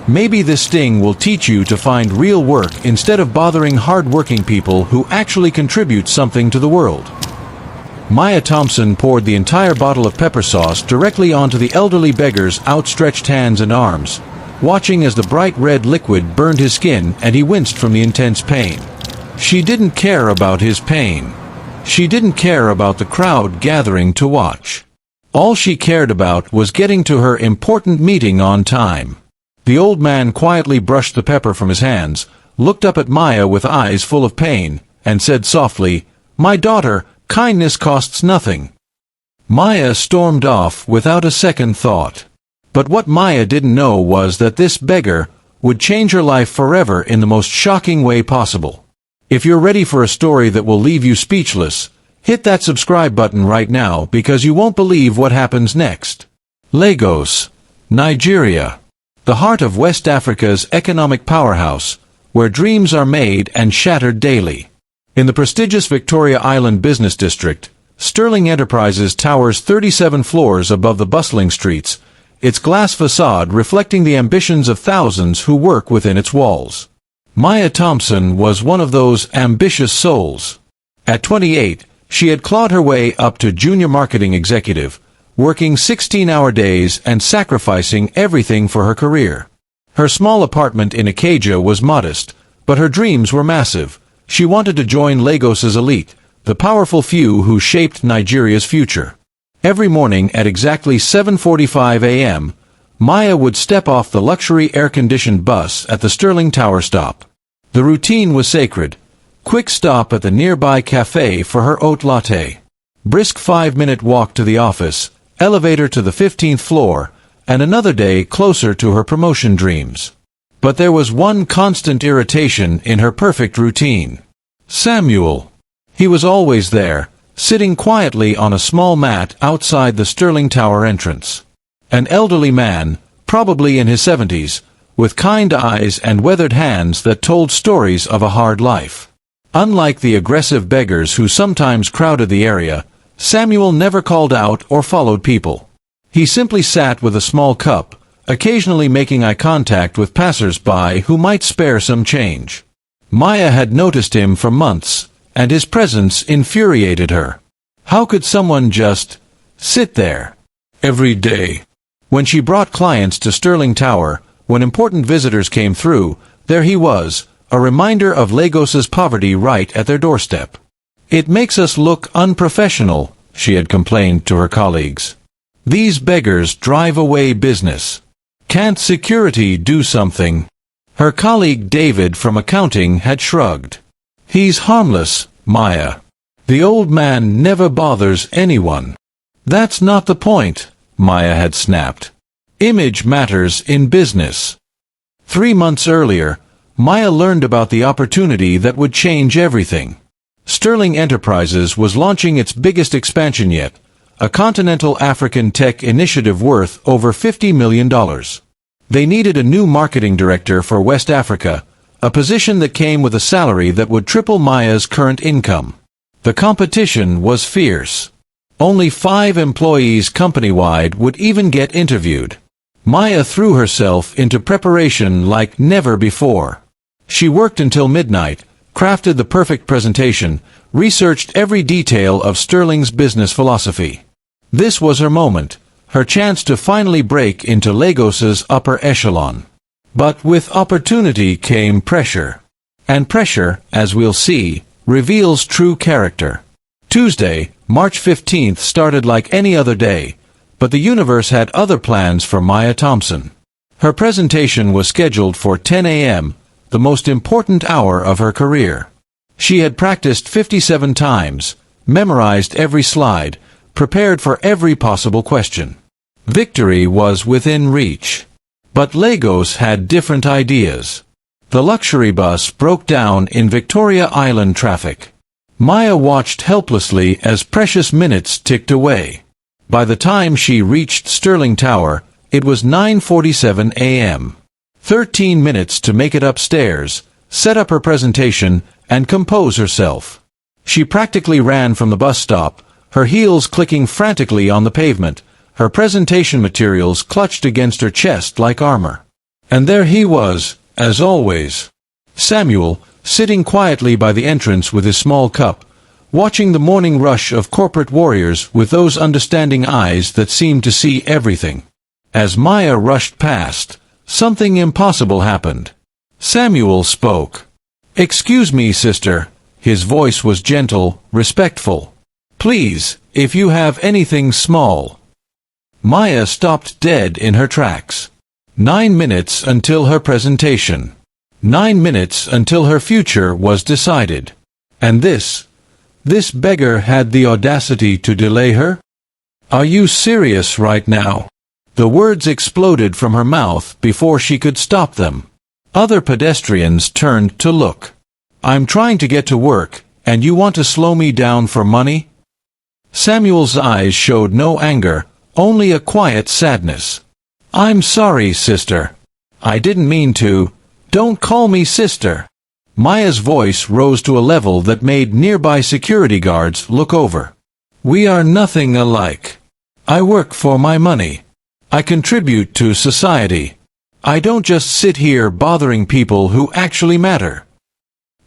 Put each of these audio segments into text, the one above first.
Maybe this sting will teach you to find real work instead of bothering hard-working people who actually contribute something to the world. Maya Thompson poured the entire bottle of pepper sauce directly onto the elderly beggar's outstretched hands and arms, watching as the bright red liquid burned his skin and he winced from the intense pain. She didn't care about his pain. She didn't care about the crowd gathering to watch. All she cared about was getting to her important meeting on time. The old man quietly brushed the pepper from his hands, looked up at Maya with eyes full of pain, and said softly, "My daughter, kindness costs nothing." Maya stormed off without a second thought. But what Maya didn't know was that this beggar would change her life forever in the most shocking way possible. If you're ready for a story that will leave you speechless, hit that subscribe button right now because you won't believe what happens next. Lagos, Nigeria. The heart of West Africa's economic powerhouse, where dreams are made and shattered daily. In the prestigious Victoria Island Business District, Sterling Enterprises towers 37 floors above the bustling streets, its glass facade reflecting the ambitions of thousands who work within its walls. Maya Thompson was one of those ambitious souls. At 28, she had clawed her way up to junior marketing executive, working 16-hour days and sacrificing everything for her career. Her small apartment in Ikeja was modest, but her dreams were massive. She wanted to join Lagos's elite, the powerful few who shaped Nigeria's future. Every morning at exactly 7:45 a.m., Maya would step off the luxury air-conditioned bus at the Sterling Tower stop. The routine was sacred. Quick stop at the nearby cafe for her oat latte. Brisk 5-minute walk to the office, elevator to the 15th floor, and another day closer to her promotion dreams. But there was one constant irritation in her perfect routine. Samuel. He was always there, sitting quietly on a small mat outside the Sterling Tower entrance. An elderly man, probably in his 70s, with kind eyes and weathered hands that told stories of a hard life. Unlike the aggressive beggars who sometimes crowded the area, Samuel never called out or followed people. He simply sat with a small cup, occasionally making eye contact with passers-by who might spare some change. Maya had noticed him for months, and his presence infuriated her. How could someone just sit there every day? When she brought clients to Sterling Tower, when important visitors came through, there he was, a reminder of Lagos's poverty right at their doorstep. "It makes us look unprofessional," she had complained to her colleagues. "These beggars drive away business. Can't security do something?" Her colleague David from accounting had shrugged. "He's harmless, Maya. The old man never bothers anyone." "That's not the point," Maya had snapped. "Image matters in business." 3 months earlier, Maya learned about the opportunity that would change everything. Sterling Enterprises was launching its biggest expansion yet, a continental African tech initiative worth over $50 million. They needed a new marketing director for West Africa, a position that came with a salary that would triple Maya's current income. The competition was fierce. Only 5 employees company-wide would even get interviewed. Maya threw herself into preparation like never before. She worked until midnight, crafted the perfect presentation, researched every detail of Sterling's business philosophy. This was her moment, her chance to finally break into Lagos's upper echelon. But with opportunity came pressure. And pressure, as we'll see, reveals true character. Tuesday, March 15th started like any other day, but the universe had other plans for Maya Thompson. Her presentation was scheduled for 10 a.m., the most important hour of her career. She had practiced 57 times, memorized every slide, prepared for every possible question. Victory was within reach. But Lagos had different ideas. The luxury bus broke down in Victoria Island traffic. Maya watched helplessly as precious minutes ticked away. By the time she reached Sterling Tower, it was 9:47 a.m. 13 minutes to make it upstairs, set up her presentation, and compose herself. She practically ran from the bus stop, her heels clicking frantically on the pavement, her presentation materials clutched against her chest like armor. And there he was, as always. Samuel, sitting quietly by the entrance with his small cup, watching the morning rush of corporate warriors with those understanding eyes that seemed to see everything. As Maya rushed past, something impossible happened. Samuel spoke. "Excuse me, sister." His voice was gentle, respectful. "Please, if you have anything small." Maya stopped dead in her tracks. 9 minutes until her presentation. 9 minutes until her future was decided. And this beggar had the audacity to delay her? "Are you serious right now?" The words exploded from her mouth before she could stop them. Other pedestrians turned to look. "I'm trying to get to work, and you want to slow me down for money?" Samuel's eyes showed no anger, only a quiet sadness. "I'm sorry, sister. I didn't mean to. Don't call me sister." Maya's voice rose to a level that made nearby security guards look over. "We are nothing alike. I work for my money. I contribute to society. I don't just sit here bothering people who actually matter."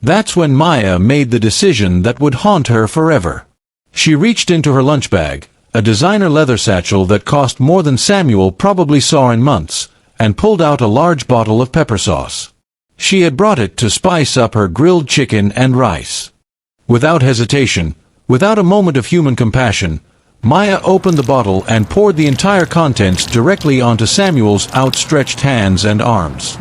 That's when Maya made the decision that would haunt her forever. She reached into her lunch bag, a designer leather satchel that cost more than Samuel probably saw in months, and pulled out a large bottle of pepper sauce. She had brought it to spice up her grilled chicken and rice. Without hesitation, without a moment of human compassion, Maya opened the bottle and poured the entire contents directly onto Samuel's outstretched hands and arms.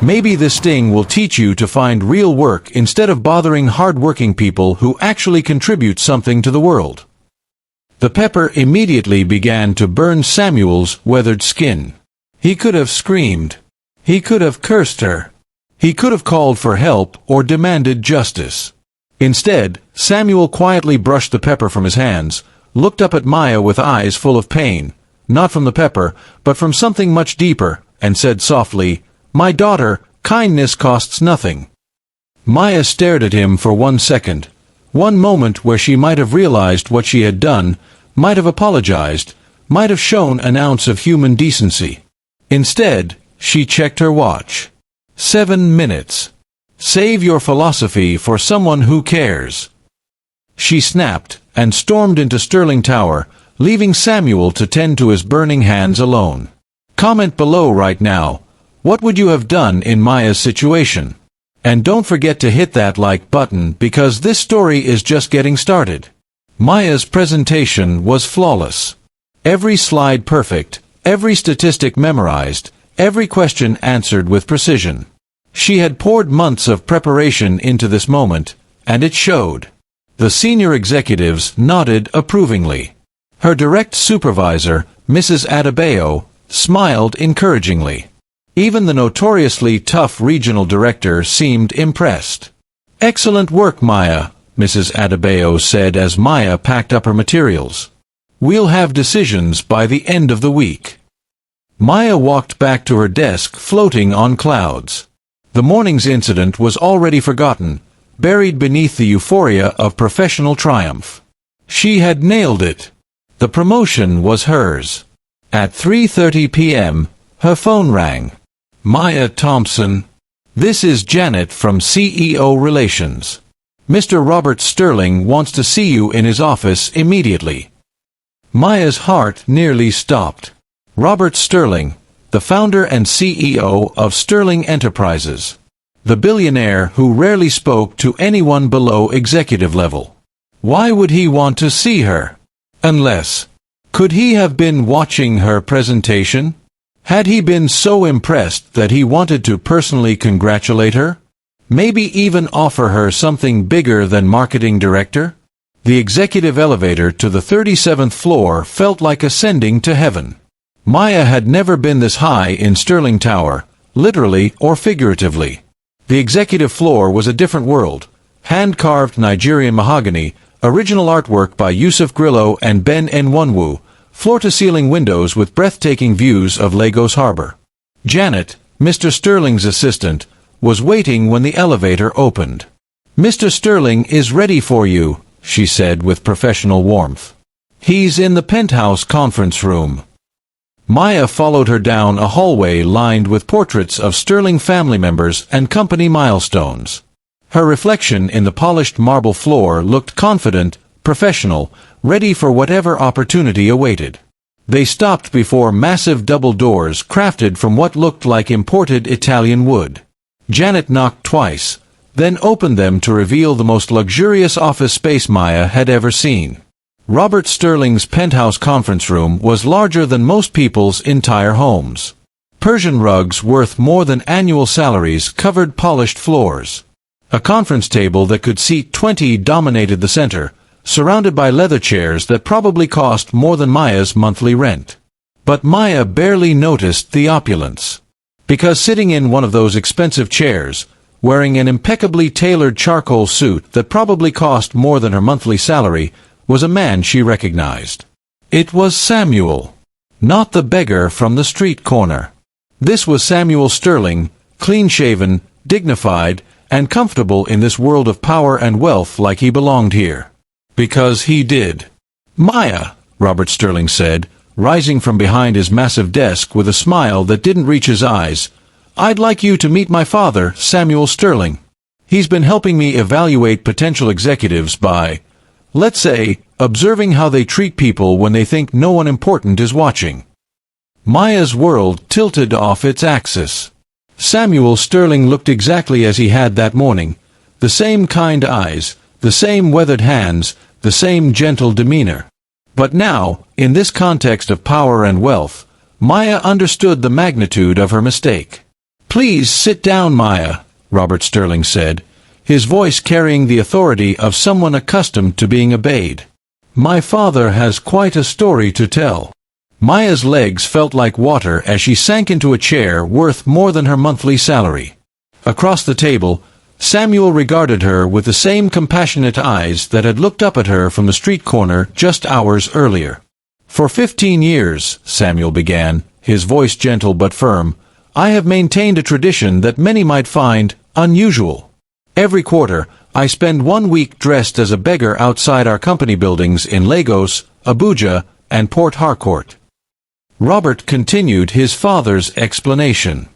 Maybe this sting will teach you to find real work instead of bothering hard-working people who actually contribute something to the world. The pepper immediately began to burn Samuel's weathered skin. He could have screamed. He could have cursed her. He could have called for help or demanded justice. Instead, Samuel quietly brushed the pepper from his hands, looked up at Maya with eyes full of pain, not from the pepper, but from something much deeper, and said softly, "My daughter, kindness costs nothing." Maya stared at him for 1 second, one moment where she might have realized what she had done, might have apologized, might have shown an ounce of human decency. Instead, she checked her watch. 7 minutes. Save your philosophy for someone who cares. She snapped, and stormed into Sterling Tower, leaving Samuel to tend to his burning hands alone. Comment below right now, what would you have done in Maya's situation? And don't forget to hit that like button because this story is just getting started. Maya's presentation was flawless. Every slide perfect, every statistic memorized, every question answered with precision. She had poured months of preparation into this moment, and it showed. The senior executives nodded approvingly. Her direct supervisor, Mrs. Adebayo, smiled encouragingly. Even the notoriously tough regional director seemed impressed. "Excellent work, Maya," Mrs. Adebayo said as Maya packed up her materials. "We'll have decisions by the end of the week." Maya walked back to her desk floating on clouds. The morning's incident was already forgotten, buried beneath the euphoria of professional triumph. She had nailed it. The promotion was hers. At 3:30 p.m., her phone rang. "Maya Thompson. This is Janet from CEO Relations. Mr. Robert Sterling wants to see you in his office immediately." Maya's heart nearly stopped. Robert Sterling, the founder and CEO of Sterling Enterprises. The billionaire who rarely spoke to anyone below executive level. Why would he want to see her? Unless, could he have been watching her presentation? Had he been so impressed that he wanted to personally congratulate her? Maybe even offer her something bigger than marketing director? The executive elevator to the 37th floor felt like ascending to heaven. Maya had never been this high in Sterling Tower, literally or figuratively. The executive floor was a different world. Hand-carved Nigerian mahogany, original artwork by Yusuf Grillo and Ben Nwanwu, floor-to-ceiling windows with breathtaking views of Lagos Harbor. Janet, Mr. Sterling's assistant, was waiting when the elevator opened. "Mr. Sterling is ready for you," she said with professional warmth. "He's in the penthouse conference room." Maya followed her down a hallway lined with portraits of Sterling family members and company milestones. Her reflection in the polished marble floor looked confident, professional, ready for whatever opportunity awaited. They stopped before massive double doors crafted from what looked like imported Italian wood. Janet knocked twice, then opened them to reveal the most luxurious office space Maya had ever seen. Robert Sterling's penthouse conference room was larger than most people's entire homes. Persian rugs worth more than annual salaries covered polished floors. A conference table that could seat 20 dominated the center, surrounded by leather chairs that probably cost more than Maya's monthly rent. But Maya barely noticed the opulence. Because sitting in one of those expensive chairs, wearing an impeccably tailored charcoal suit that probably cost more than her monthly salary, was a man she recognized. It was Samuel. Not the beggar from the street corner. This was Samuel Sterling, clean-shaven, dignified, and comfortable in this world of power and wealth like he belonged here. Because he did. "Maya," Robert Sterling said, rising from behind his massive desk with a smile that didn't reach his eyes, "I'd like you to meet my father, Samuel Sterling. He's been helping me evaluate potential executives by, let's say, observing how they treat people when they think no one important is watching." Maya's world tilted off its axis. Samuel Sterling looked exactly as he had that morning. The same kind eyes, the same weathered hands, the same gentle demeanor. But now, in this context of power and wealth, Maya understood the magnitude of her mistake. "Please sit down, Maya," Robert Sterling said, his voice carrying the authority of someone accustomed to being obeyed. "My father has quite a story to tell." Maya's legs felt like water as she sank into a chair worth more than her monthly salary. Across the table, Samuel regarded her with the same compassionate eyes that had looked up at her from the street corner just hours earlier. "For 15 years, Samuel began, his voice gentle but firm, "I have maintained a tradition that many might find unusual. Every quarter, I spend 1 week dressed as a beggar outside our company buildings in Lagos, Abuja, and Port Harcourt." Robert continued his father's explanation.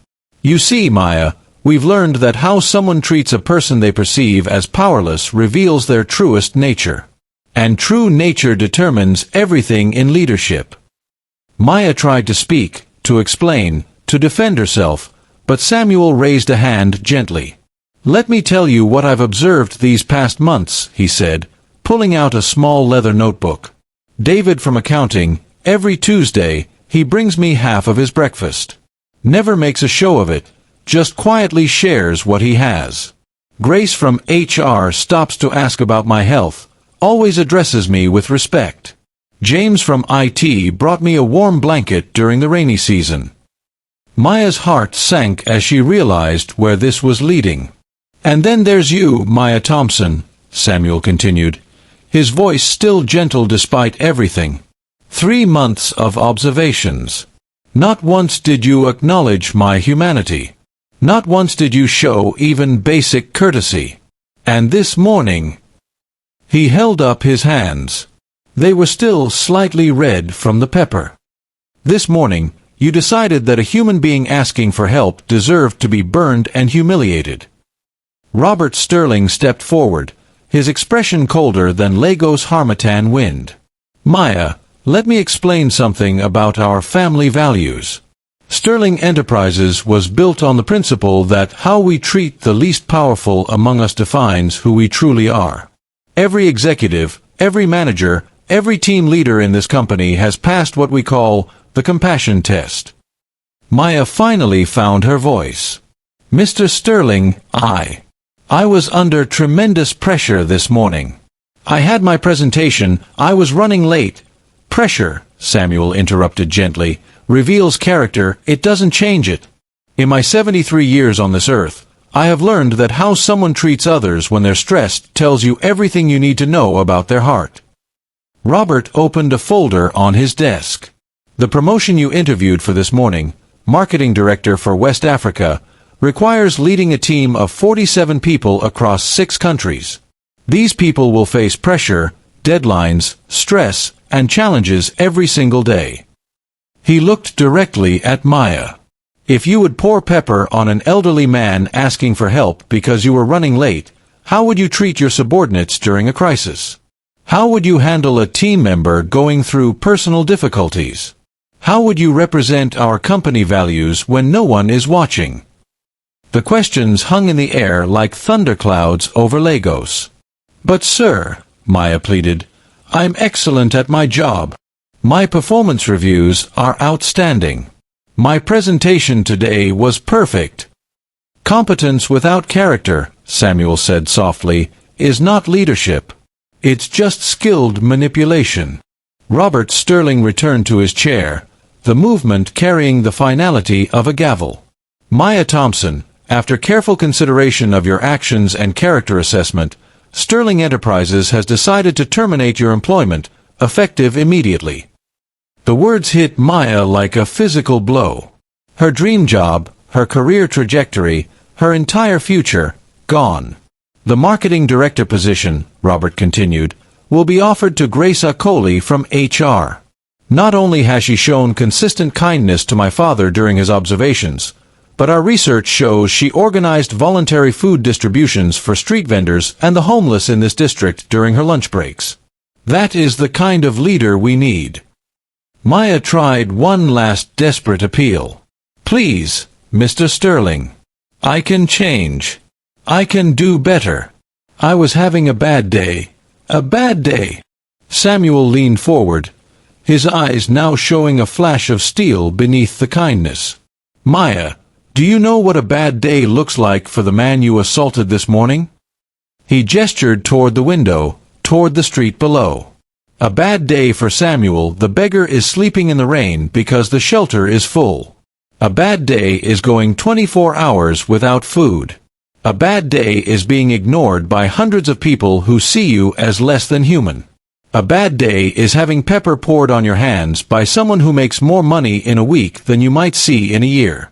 "You see, Maya, we've learned that how someone treats a person they perceive as powerless reveals their truest nature. And true nature determines everything in leadership." Maya tried to speak, to explain, to defend herself, but Samuel raised a hand gently. "Let me tell you what I've observed these past months," he said, pulling out a small leather notebook. "David from accounting, every Tuesday, he brings me half of his breakfast. Never makes a show of it, just quietly shares what he has. Grace from HR stops to ask about my health, always addresses me with respect. James from IT brought me a warm blanket during the rainy season." Maya's heart sank as she realized where this was leading. "And then there's you, Maya Thompson," Samuel continued, his voice still gentle despite everything. 3 months of observations. Not once did you acknowledge my humanity. Not once did you show even basic courtesy. And this morning—" He held up his hands. They were still slightly red from the pepper. "This morning, you decided that a human being asking for help deserved to be burned and humiliated." Robert Sterling stepped forward, his expression colder than Lagos harmattan wind. "Maya, let me explain something about our family values. Sterling Enterprises was built on the principle that how we treat the least powerful among us defines who we truly are. Every executive, every manager, every team leader in this company has passed what we call the compassion test." Maya finally found her voice. "Mr. Sterling, I was under tremendous pressure this morning. I had my presentation, I was running late." "Pressure," Samuel interrupted gently, "reveals character, it doesn't change it. In my 73 years on this earth, I have learned that how someone treats others when they're stressed tells you everything you need to know about their heart." Robert opened a folder on his desk. "The promotion you interviewed for this morning, marketing director for West Africa, requires leading a team of 47 people across 6 countries. These people will face pressure, deadlines, stress, and challenges every single day." He looked directly at Maya. "If you would pour pepper on an elderly man asking for help because you were running late, how would you treat your subordinates during a crisis? How would you handle a team member going through personal difficulties? How would you represent our company values when no one is watching?" The questions hung in the air like thunderclouds over Lagos. "But sir," Maya pleaded, "I'm excellent at my job. My performance reviews are outstanding. My presentation today was perfect." "Competence without character," Samuel said softly, "is not leadership. It's just skilled manipulation." Robert Sterling returned to his chair, the movement carrying the finality of a gavel. "Maya Thompson, after careful consideration of your actions and character assessment, Sterling Enterprises has decided to terminate your employment, effective immediately." The words hit Maya like a physical blow. Her dream job, her career trajectory, her entire future, gone. "The marketing director position," Robert continued, "will be offered to Grace Akoli from HR. Not only has she shown consistent kindness to my father during his observations, but our research shows she organized voluntary food distributions for street vendors and the homeless in this district during her lunch breaks. That is the kind of leader we need." Maya tried one last desperate appeal. "Please, Mr. Sterling. I can change. I can do better. I was having a bad day. A bad day." Samuel leaned forward, his eyes now showing a flash of steel beneath the kindness. "Maya, do you know what a bad day looks like for the man you assaulted this morning?" He gestured toward the window, toward the street below. "A bad day for Samuel, the beggar, is sleeping in the rain because the shelter is full. A bad day is going 24 hours without food. A bad day is being ignored by hundreds of people who see you as less than human. A bad day is having pepper poured on your hands by someone who makes more money in a week than you might see in a year.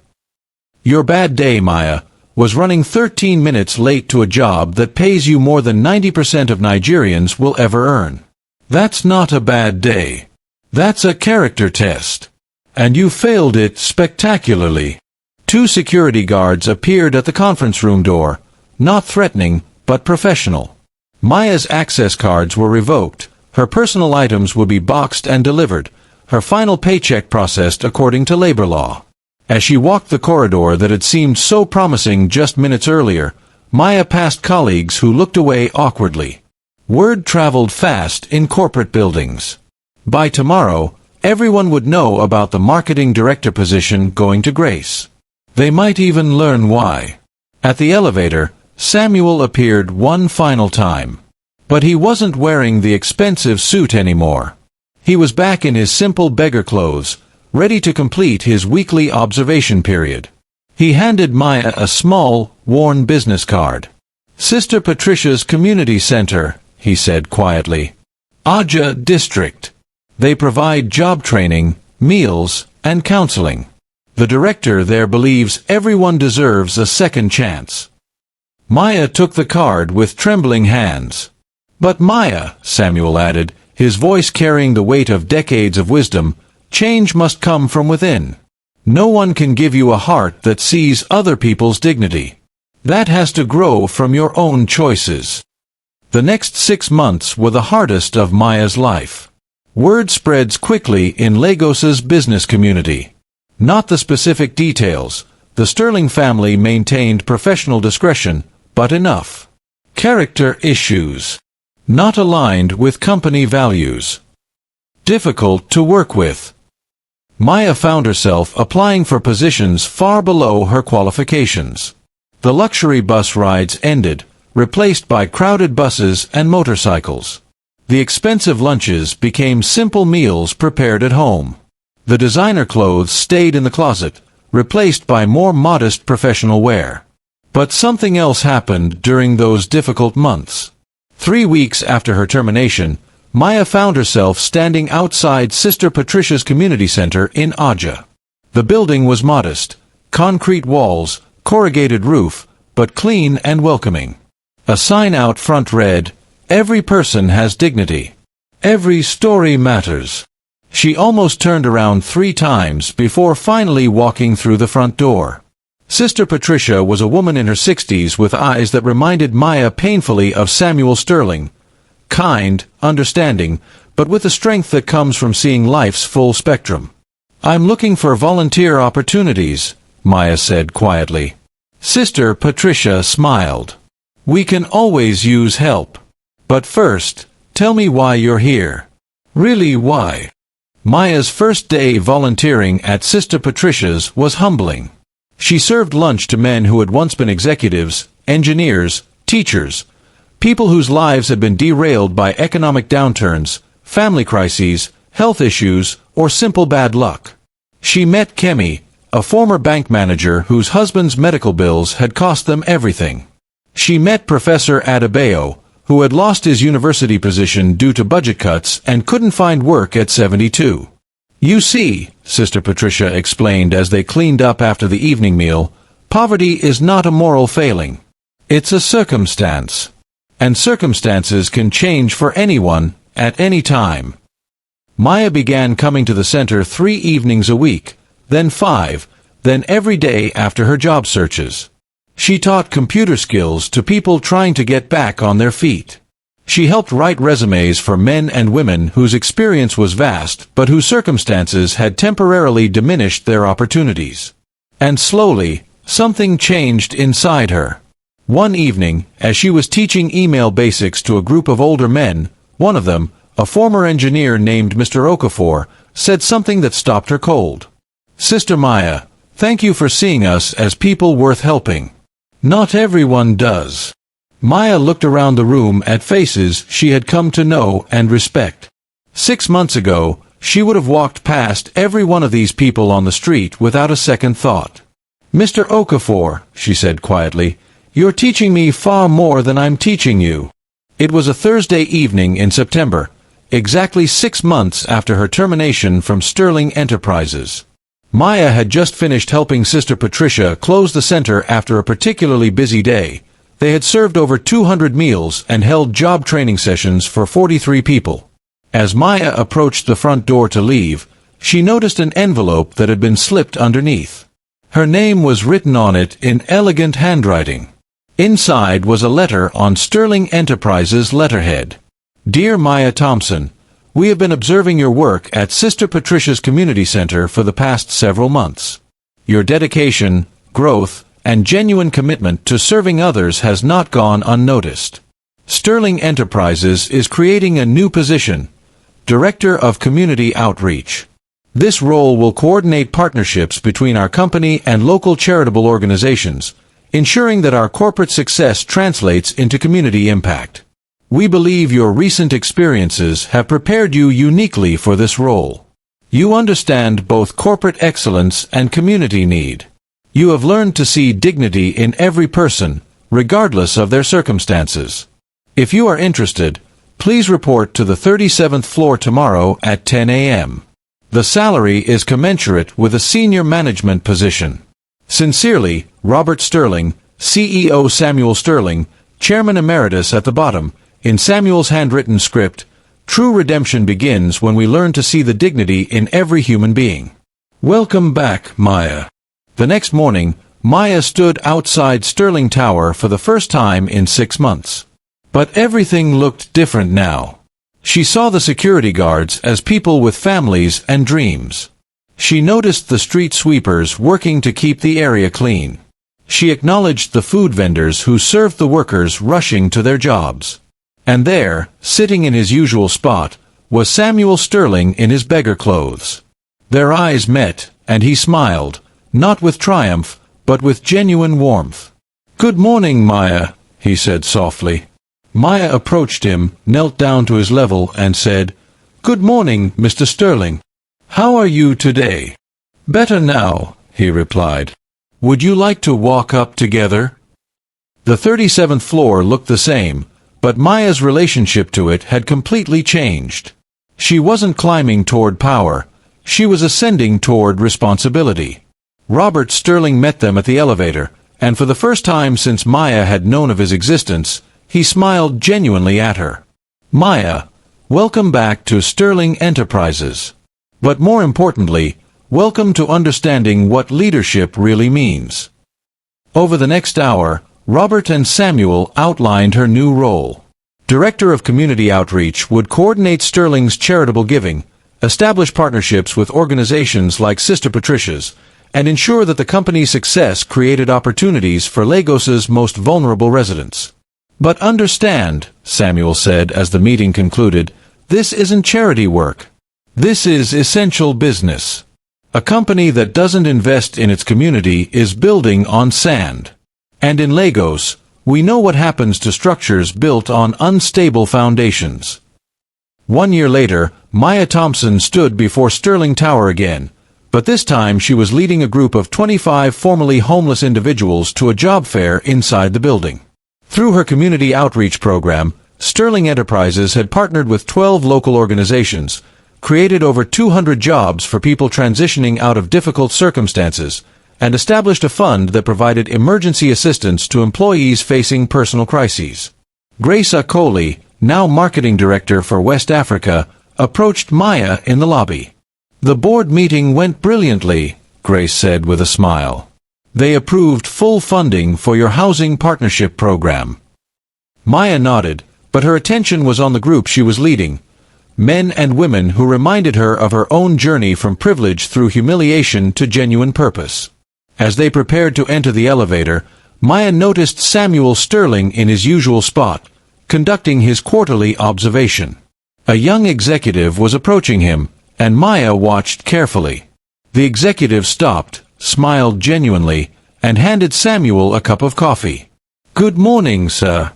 Your bad day, Maya, was running 13 minutes late to a job that pays you more than 90% of Nigerians will ever earn. That's not a bad day. That's a character test. And you failed it spectacularly." 2 security guards appeared at the conference room door, not threatening, but professional. Maya's access cards were revoked, her personal items would be boxed and delivered, her final paycheck processed according to labor law. As she walked the corridor that had seemed so promising just minutes earlier, Maya passed colleagues who looked away awkwardly. Word traveled fast in corporate buildings. By tomorrow, everyone would know about the marketing director position going to Grace. They might even learn why. At the elevator, Samuel appeared one final time. But he wasn't wearing the expensive suit anymore. He was back in his simple beggar clothes, ready to complete his weekly observation period. He handed Maya a small, worn business card. "Sister Patricia's Community Center," he said quietly. "Aja District. They provide job training, meals, and counseling. The director there believes everyone deserves a second chance." Maya took the card with trembling hands. "But Maya," Samuel added, his voice carrying the weight of decades of wisdom, "change must come from within. No one can give you a heart that sees other people's dignity. That has to grow from your own choices." The next 6 months were the hardest of Maya's life. Word spreads quickly in Lagos's business community. Not the specific details. The Sterling family maintained professional discretion, but enough. Character issues. Not aligned with company values. Difficult to work with. Maya found herself applying for positions far below her qualifications. The luxury bus rides ended, replaced by crowded buses and motorcycles. The expensive lunches became simple meals prepared at home. The designer clothes stayed in the closet, replaced by more modest professional wear. But something else happened during those difficult months. 3 weeks after her termination, Maya found herself standing outside Sister Patricia's Community Center in Aja. The building was modest, concrete walls, corrugated roof, but clean and welcoming. A sign out front read, "Every person has dignity. Every story matters." She almost turned around 3 times before finally walking through the front door. Sister Patricia was a woman in her 60s with eyes that reminded Maya painfully of Samuel Sterling. Kind, understanding, but with the strength that comes from seeing life's full spectrum. "I'm looking for volunteer opportunities," Maya said quietly. Sister Patricia smiled. "We can always use help. But first, tell me why you're here." "Really, why?" Maya's first day volunteering at Sister Patricia's was humbling. She served lunch to men who had once been executives, engineers, teachers, people whose lives had been derailed by economic downturns, family crises, health issues, or simple bad luck. She met Kemi, a former bank manager whose husband's medical bills had cost them everything. She met Professor Adebayo, who had lost his university position due to budget cuts and couldn't find work at 72. "You see," Sister Patricia explained as they cleaned up after the evening meal, "poverty is not a moral failing. It's a circumstance. And circumstances can change for anyone, at any time." Maya began coming to the center 3 evenings a week, then 5, then every day after her job searches. She taught computer skills to people trying to get back on their feet. She helped write resumes for men and women whose experience was vast but whose circumstances had temporarily diminished their opportunities. And slowly, something changed inside her. One evening, as she was teaching email basics to a group of older men, one of them, a former engineer named Mr. Okafor, said something that stopped her cold. "Sister Maya, thank you for seeing us as people worth helping. Not everyone does." Maya looked around the room at faces she had come to know and respect. 6 months ago, she would have walked past every one of these people on the street without a second thought. "Mr. Okafor," she said quietly, "you're teaching me far more than I'm teaching you." It was a Thursday evening in September, exactly 6 months after her termination from Sterling Enterprises. Maya had just finished helping Sister Patricia close the center after a particularly busy day. They had served over 200 meals and held job training sessions for 43 people. As Maya approached the front door to leave, she noticed an envelope that had been slipped underneath. Her name was written on it in elegant handwriting. Inside was a letter on Sterling Enterprises letterhead. "Dear Maya Thompson, we have been observing your work at Sister Patricia's Community Center for the past several months. Your dedication, growth, and genuine commitment to serving others has not gone unnoticed. Sterling Enterprises is creating a new position, Director of Community Outreach. This role will coordinate partnerships between our company and local charitable organizations, ensuring that our corporate success translates into community impact. We believe your recent experiences have prepared you uniquely for this role. You understand both corporate excellence and community need. You have learned to see dignity in every person, regardless of their circumstances. If you are interested, please report to the 37th floor tomorrow at 10 a.m. The salary is commensurate with a senior management position. Sincerely, Robert Sterling, CEO Samuel Sterling, Chairman Emeritus." At the bottom, in Samuel's handwritten script, "True redemption begins when we learn to see the dignity in every human being." Welcome back, Maya. The next morning, Maya stood outside Sterling Tower for the first time in 6 months. But everything looked different now. She saw the security guards as people with families and dreams. She noticed the street sweepers working to keep the area clean. She acknowledged the food vendors who served the workers rushing to their jobs. And there, sitting in his usual spot, was Samuel Sterling in his beggar clothes. Their eyes met, and he smiled, not with triumph, but with genuine warmth. "Good morning, Maya," he said softly. Maya approached him, knelt down to his level, and said, "Good morning, Mr. Sterling. How are you today?" "Better now," he replied. "Would you like to walk up together?" The 37th floor looked the same, but Maya's relationship to it had completely changed. She wasn't climbing toward power. She was ascending toward responsibility. Robert Sterling met them at the elevator, and for the first time since Maya had known of his existence, he smiled genuinely at her. "Maya, welcome back to Sterling Enterprises. But more importantly, welcome to understanding what leadership really means. Over the next hour, Robert and Samuel outlined her new role. Director of Community Outreach would coordinate Sterling's charitable giving, establish partnerships with organizations like Sister Patricia's, and ensure that the company's success created opportunities for Lagos's most vulnerable residents. But understand, Samuel said as the meeting concluded, this isn't charity work. This is essential business. A company that doesn't invest in its community is building on sand. And in Lagos, we know what happens to structures built on unstable foundations. 1 year later, Maya Thompson stood before Sterling Tower again, but this time she was leading a group of 25 formerly homeless individuals to a job fair inside the building. Through her community outreach program, Sterling Enterprises had partnered with 12 local organizations, created over 200 jobs for people transitioning out of difficult circumstances, and established a fund that provided emergency assistance to employees facing personal crises. Grace Akoli, now marketing director for West Africa, approached Maya in the lobby. The board meeting went brilliantly, Grace said with a smile. They approved full funding for your housing partnership program. Maya nodded, but her attention was on the group she was leading, men and women who reminded her of her own journey from privilege through humiliation to genuine purpose. As they prepared to enter the elevator, Maya noticed Samuel Sterling in his usual spot, conducting his quarterly observation. A young executive was approaching him, and Maya watched carefully. The executive stopped, smiled genuinely, and handed Samuel a cup of coffee. "Good morning, sir.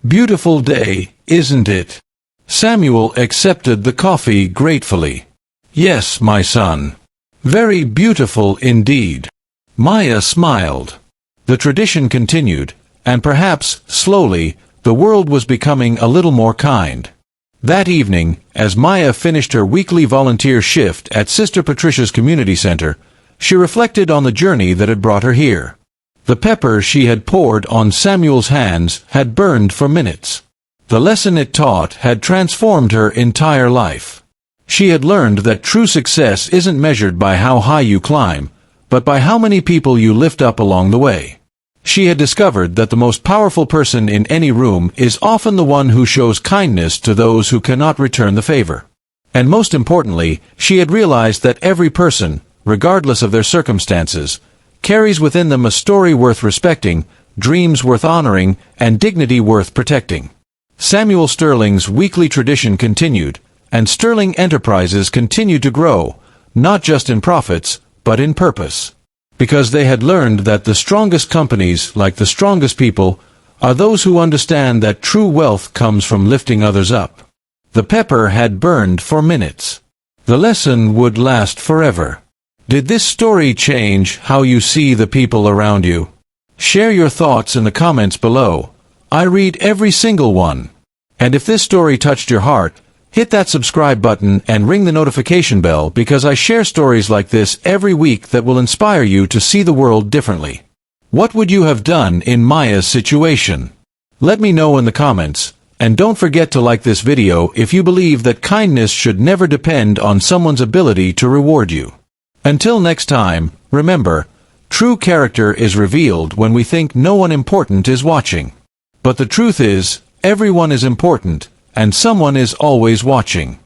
Beautiful day, isn't it?" Samuel accepted the coffee gratefully. "Yes, my son. Very beautiful indeed." Maya smiled. The tradition continued, and perhaps, slowly, the world was becoming a little more kind. That evening, as Maya finished her weekly volunteer shift at Sister Patricia's Community Center, she reflected on the journey that had brought her here. The pepper she had poured on Samuel's hands had burned for minutes. The lesson it taught had transformed her entire life. She had learned that true success isn't measured by how high you climb, but by how many people you lift up along the way. She had discovered that the most powerful person in any room is often the one who shows kindness to those who cannot return the favor. And most importantly, she had realized that every person, regardless of their circumstances, carries within them a story worth respecting, dreams worth honoring, and dignity worth protecting. Samuel Sterling's weekly tradition continued, and Sterling Enterprises continued to grow, not just in profits, but in purpose. Because they had learned that the strongest companies, like the strongest people, are those who understand that true wealth comes from lifting others up. The pepper had burned for minutes. The lesson would last forever. Did this story change how you see the people around you? Share your thoughts in the comments below. I read every single one. And if this story touched your heart, hit that subscribe button and ring the notification bell, because I share stories like this every week that will inspire you to see the world differently. What would you have done in Maya's situation? Let me know in the comments, and don't forget to like this video if you believe that kindness should never depend on someone's ability to reward you. Until next time, remember, true character is revealed when we think no one important is watching. But the truth is, everyone is important, and someone is always watching.